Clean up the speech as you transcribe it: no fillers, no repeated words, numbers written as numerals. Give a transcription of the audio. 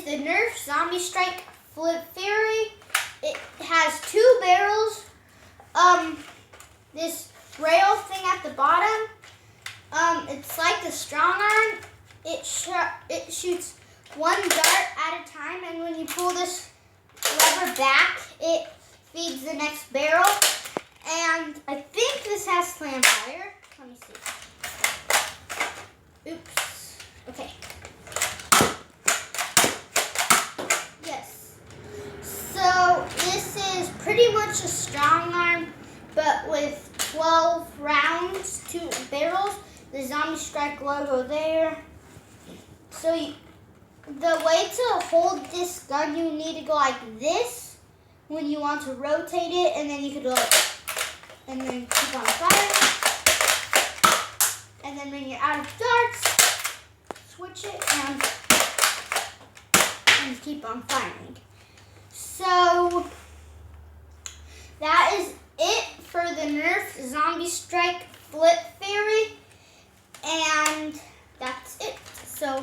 is the Nerf Zombie Strike Flip Fury. It has 2 barrels. This rail thing at the bottom. It's like the strong arm. It shoots 1 dart at a time, and when you pull this lever back, it feeds the next barrel. And I think this has slam fire. Let me see. Oops. Okay. Yes. So this is pretty much a strong arm, but with 12 rounds, 2 barrels. The Zombie Strike logo there. So the way to hold this gun, you need to go like this when you want to rotate it, and then you could go like, and then keep on firing. And then when you're out of darts, switch it and keep on firing. So that is it for the Nerf Zombie Strike Flip Fury, and that's it. So